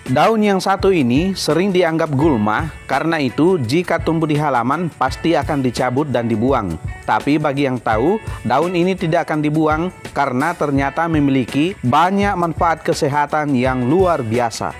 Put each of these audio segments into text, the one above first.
Daun yang satu ini sering dianggap gulma, karena itu jika tumbuh di halaman pasti akan dicabut dan dibuang. Tapi bagi yang tahu, daun ini tidak akan dibuang karena ternyata memiliki banyak manfaat kesehatan yang luar biasa.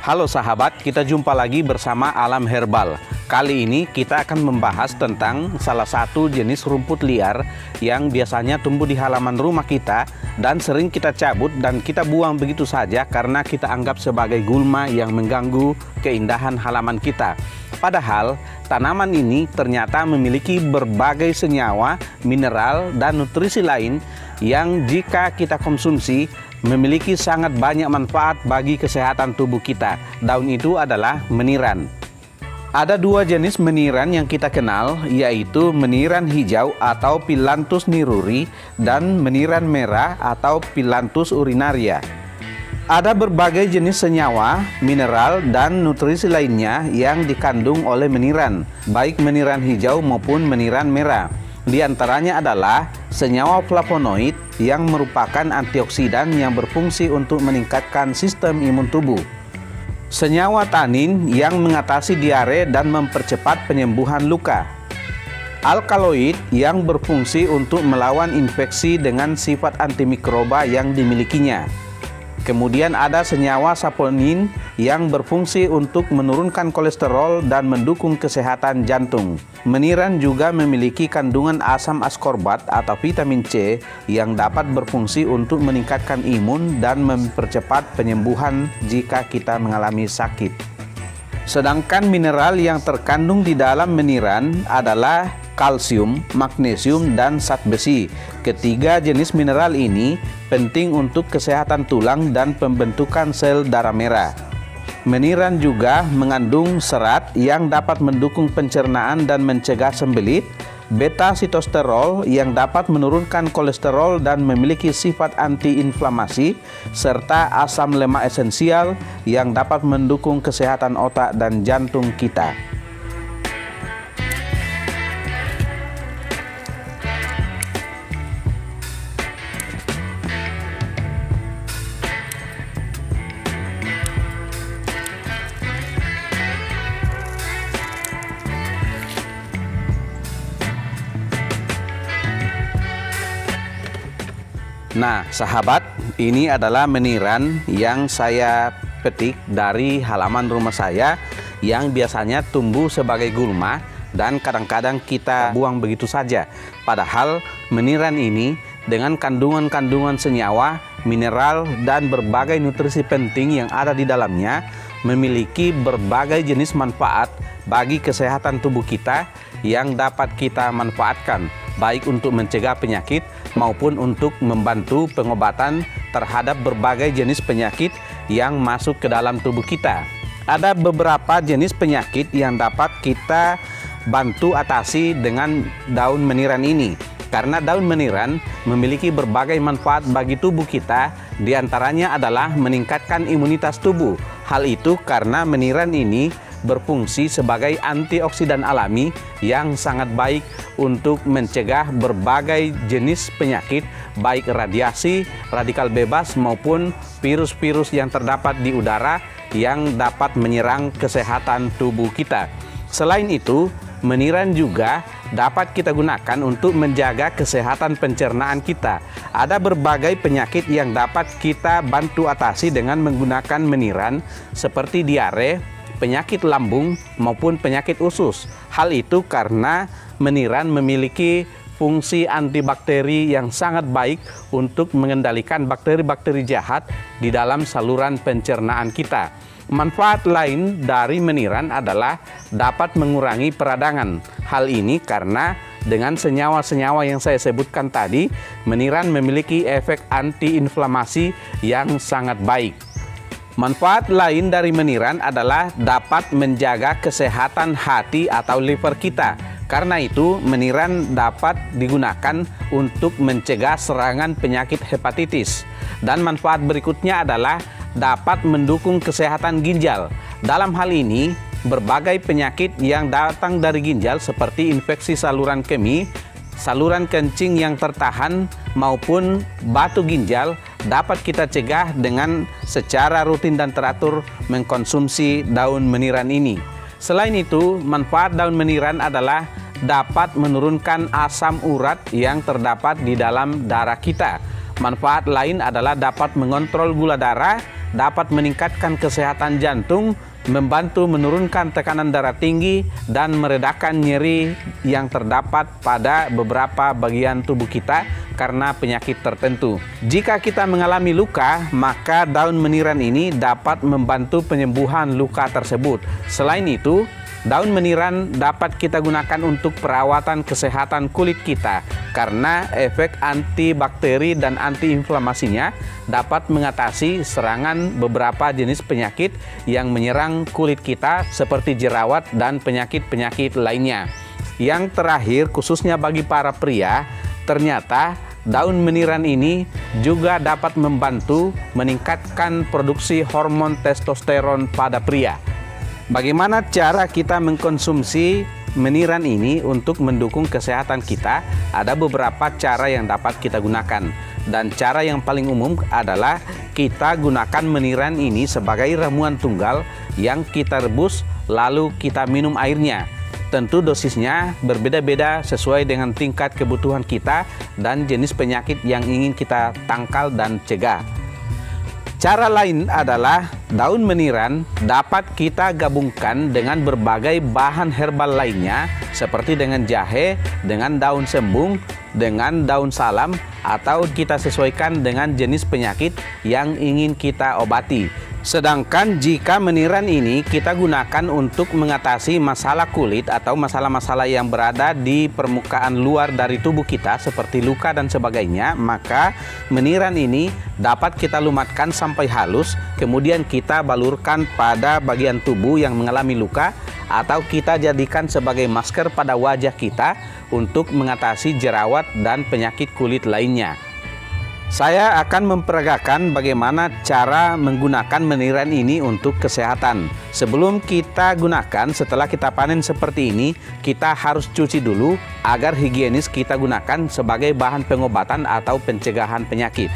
Halo sahabat, kita jumpa lagi bersama Alam Herbal. Kali ini kita akan membahas tentang salah satu jenis rumput liar yang biasanya tumbuh di halaman rumah kita dan sering kita cabut dan kita buang begitu saja karena kita anggap sebagai gulma yang mengganggu keindahan halaman kita. Padahal tanaman ini ternyata memiliki berbagai senyawa, mineral, dan nutrisi lain yang jika kita konsumsi memiliki sangat banyak manfaat bagi kesehatan tubuh kita. Daun itu adalah meniran. Ada dua jenis meniran yang kita kenal, yaitu meniran hijau atau Phyllanthus niruri dan meniran merah atau Phyllanthus urinaria. Ada berbagai jenis senyawa, mineral, dan nutrisi lainnya yang dikandung oleh meniran, baik meniran hijau maupun meniran merah. Di antaranya adalah senyawa flavonoid yang merupakan antioksidan yang berfungsi untuk meningkatkan sistem imun tubuh. Senyawa tanin yang mengatasi diare dan mempercepat penyembuhan luka. Alkaloid yang berfungsi untuk melawan infeksi dengan sifat antimikroba yang dimilikinya. Kemudian ada senyawa saponin yang berfungsi untuk menurunkan kolesterol dan mendukung kesehatan jantung. Meniran juga memiliki kandungan asam askorbat atau vitamin C yang dapat berfungsi untuk meningkatkan imun dan mempercepat penyembuhan jika kita mengalami sakit. Sedangkan mineral yang terkandung di dalam meniran adalah kalsium, magnesium, dan zat besi. Ketiga jenis mineral ini penting untuk kesehatan tulang dan pembentukan sel darah merah. Meniran juga mengandung serat yang dapat mendukung pencernaan dan mencegah sembelit, beta sitosterol yang dapat menurunkan kolesterol dan memiliki sifat antiinflamasi, serta asam lemak esensial yang dapat mendukung kesehatan otak dan jantung kita. Nah, sahabat, ini adalah meniran yang saya petik dari halaman rumah saya yang biasanya tumbuh sebagai gulma dan kadang-kadang kita buang begitu saja. Padahal meniran ini dengan kandungan-kandungan senyawa, mineral, dan berbagai nutrisi penting yang ada di dalamnya memiliki berbagai jenis manfaat bagi kesehatan tubuh kita yang dapat kita manfaatkan, baik untuk mencegah penyakit maupun untuk membantu pengobatan terhadap berbagai jenis penyakit yang masuk ke dalam tubuh kita. Ada beberapa jenis penyakit yang dapat kita bantu atasi dengan daun meniran ini. Karena daun meniran memiliki berbagai manfaat bagi tubuh kita, diantaranya adalah meningkatkan imunitas tubuh. Hal itu karena meniran ini berfungsi sebagai antioksidan alami yang sangat baik untuk mencegah berbagai jenis penyakit, baik radiasi, radikal bebas maupun virus-virus yang terdapat di udara yang dapat menyerang kesehatan tubuh kita. Selain itu, meniran juga dapat kita gunakan untuk menjaga kesehatan pencernaan kita. Ada berbagai penyakit yang dapat kita bantu atasi dengan menggunakan meniran seperti diare, penyakit lambung maupun penyakit usus. Hal itu karena meniran memiliki fungsi antibakteri yang sangat baik untuk mengendalikan bakteri-bakteri jahat di dalam saluran pencernaan kita. Manfaat lain dari meniran adalah dapat mengurangi peradangan. Hal ini karena dengan senyawa-senyawa yang saya sebutkan tadi, meniran memiliki efek antiinflamasi yang sangat baik. Manfaat lain dari meniran adalah dapat menjaga kesehatan hati atau liver kita. Karena itu, meniran dapat digunakan untuk mencegah serangan penyakit hepatitis. Dan manfaat berikutnya adalah dapat mendukung kesehatan ginjal. Dalam hal ini, berbagai penyakit yang datang dari ginjal seperti infeksi saluran kemih, saluran kencing yang tertahan, maupun batu ginjal dapat kita cegah dengan secara rutin dan teratur mengkonsumsi daun meniran ini. Selain itu, manfaat daun meniran adalah dapat menurunkan asam urat yang terdapat di dalam darah kita. Manfaat lain adalah dapat mengontrol gula darah, dapat meningkatkan kesehatan jantung, membantu menurunkan tekanan darah tinggi, dan meredakan nyeri yang terdapat pada beberapa bagian tubuh kita karena penyakit tertentu. Jika kita mengalami luka, maka daun meniran ini dapat membantu penyembuhan luka tersebut. Selain itu, daun meniran dapat kita gunakan untuk perawatan kesehatan kulit kita karena efek antibakteri dan antiinflamasinya dapat mengatasi serangan beberapa jenis penyakit yang menyerang kulit kita seperti jerawat dan penyakit-penyakit lainnya. Yang terakhir, khususnya bagi para pria, ternyata daun meniran ini juga dapat membantu meningkatkan produksi hormon testosteron pada pria. Bagaimana cara kita mengkonsumsi meniran ini untuk mendukung kesehatan kita? Ada beberapa cara yang dapat kita gunakan. Dan cara yang paling umum adalah kita gunakan meniran ini sebagai ramuan tunggal yang kita rebus lalu kita minum airnya. Tentu dosisnya berbeda-beda sesuai dengan tingkat kebutuhan kita dan jenis penyakit yang ingin kita tangkal dan cegah. Cara lain adalah daun meniran dapat kita gabungkan dengan berbagai bahan herbal lainnya seperti dengan jahe, dengan daun sembung, dengan daun salam, atau kita sesuaikan dengan jenis penyakit yang ingin kita obati. Sedangkan jika meniran ini kita gunakan untuk mengatasi masalah kulit atau masalah-masalah yang berada di permukaan luar dari tubuh kita seperti luka dan sebagainya, maka meniran ini dapat kita lumatkan sampai halus, kemudian kita balurkan pada bagian tubuh yang mengalami luka, atau kita jadikan sebagai masker pada wajah kita untuk mengatasi jerawat dan penyakit kulit lainnya. Saya akan memperagakan bagaimana cara menggunakan meniran ini untuk kesehatan. Sebelum kita gunakan, setelah kita panen seperti ini, kita harus cuci dulu agar higienis kita gunakan sebagai bahan pengobatan atau pencegahan penyakit.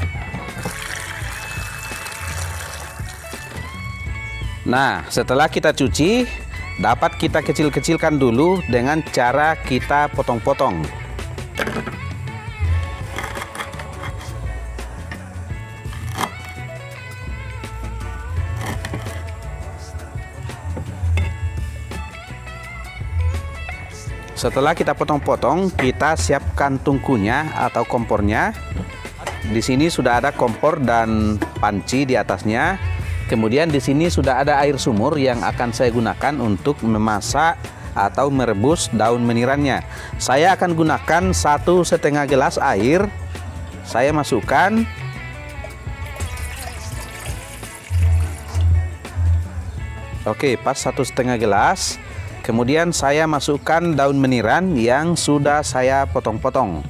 Nah, setelah kita cuci, dapat kita kecil-kecilkan dulu dengan cara kita potong-potong. Setelah kita potong-potong, kita siapkan tungkunya atau kompornya. Di sini sudah ada kompor dan panci di atasnya. Kemudian di sini sudah ada air sumur yang akan saya gunakan untuk memasak atau merebus daun menirannya. Saya akan gunakan 1,5 gelas air. Saya masukkan. Oke, pas 1,5 gelas. Kemudian saya masukkan daun meniran yang sudah saya potong-potong.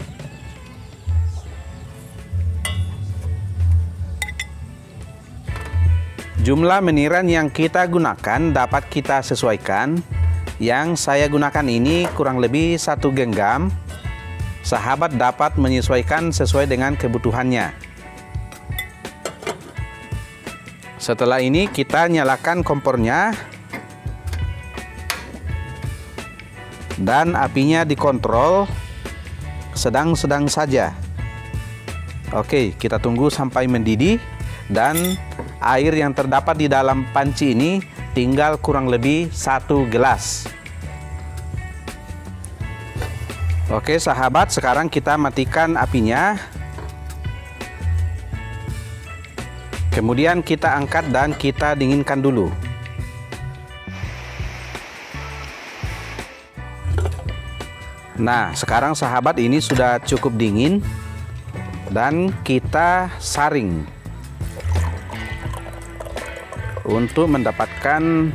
Jumlah meniran yang kita gunakan dapat kita sesuaikan. Yang saya gunakan ini kurang lebih 1 genggam. Sahabat dapat menyesuaikan sesuai dengan kebutuhannya. Setelah ini kita nyalakan kompornya. Dan apinya dikontrol sedang-sedang saja. Oke, kita tunggu sampai mendidih. Dan air yang terdapat di dalam panci ini tinggal kurang lebih 1 gelas. Oke sahabat, sekarang kita matikan apinya. Kemudian kita angkat dan kita dinginkan dulu. Nah, sekarang sahabat ini sudah cukup dingin dan kita saring untuk mendapatkan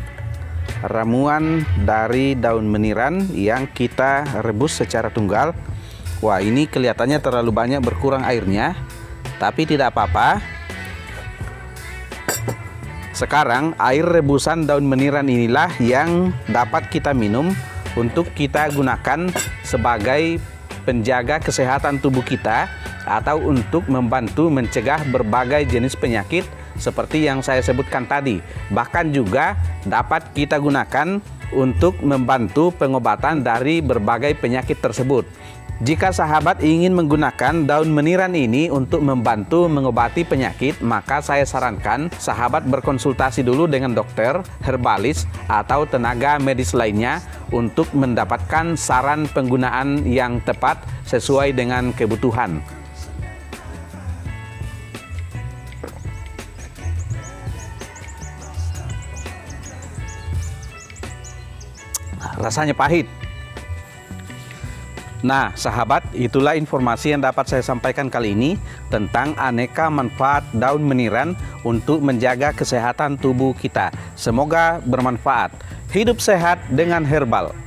ramuan dari daun meniran yang kita rebus secara tunggal. Wah, ini kelihatannya terlalu banyak berkurang airnya, tapi tidak apa-apa. Sekarang air rebusan daun meniran inilah yang dapat kita minum untuk kita gunakan sebagai penjaga kesehatan tubuh kita atau untuk membantu mencegah berbagai jenis penyakit seperti yang saya sebutkan tadi. Bahkan juga dapat kita gunakan untuk membantu pengobatan dari berbagai penyakit tersebut. Jika sahabat ingin menggunakan daun meniran ini untuk membantu mengobati penyakit, maka saya sarankan sahabat berkonsultasi dulu dengan dokter, herbalis, atau tenaga medis lainnya untuk mendapatkan saran penggunaan yang tepat sesuai dengan kebutuhan. Rasanya pahit. Nah, sahabat, itulah informasi yang dapat saya sampaikan kali ini tentang aneka manfaat daun meniran untuk menjaga kesehatan tubuh kita. Semoga bermanfaat. Hidup sehat dengan herbal.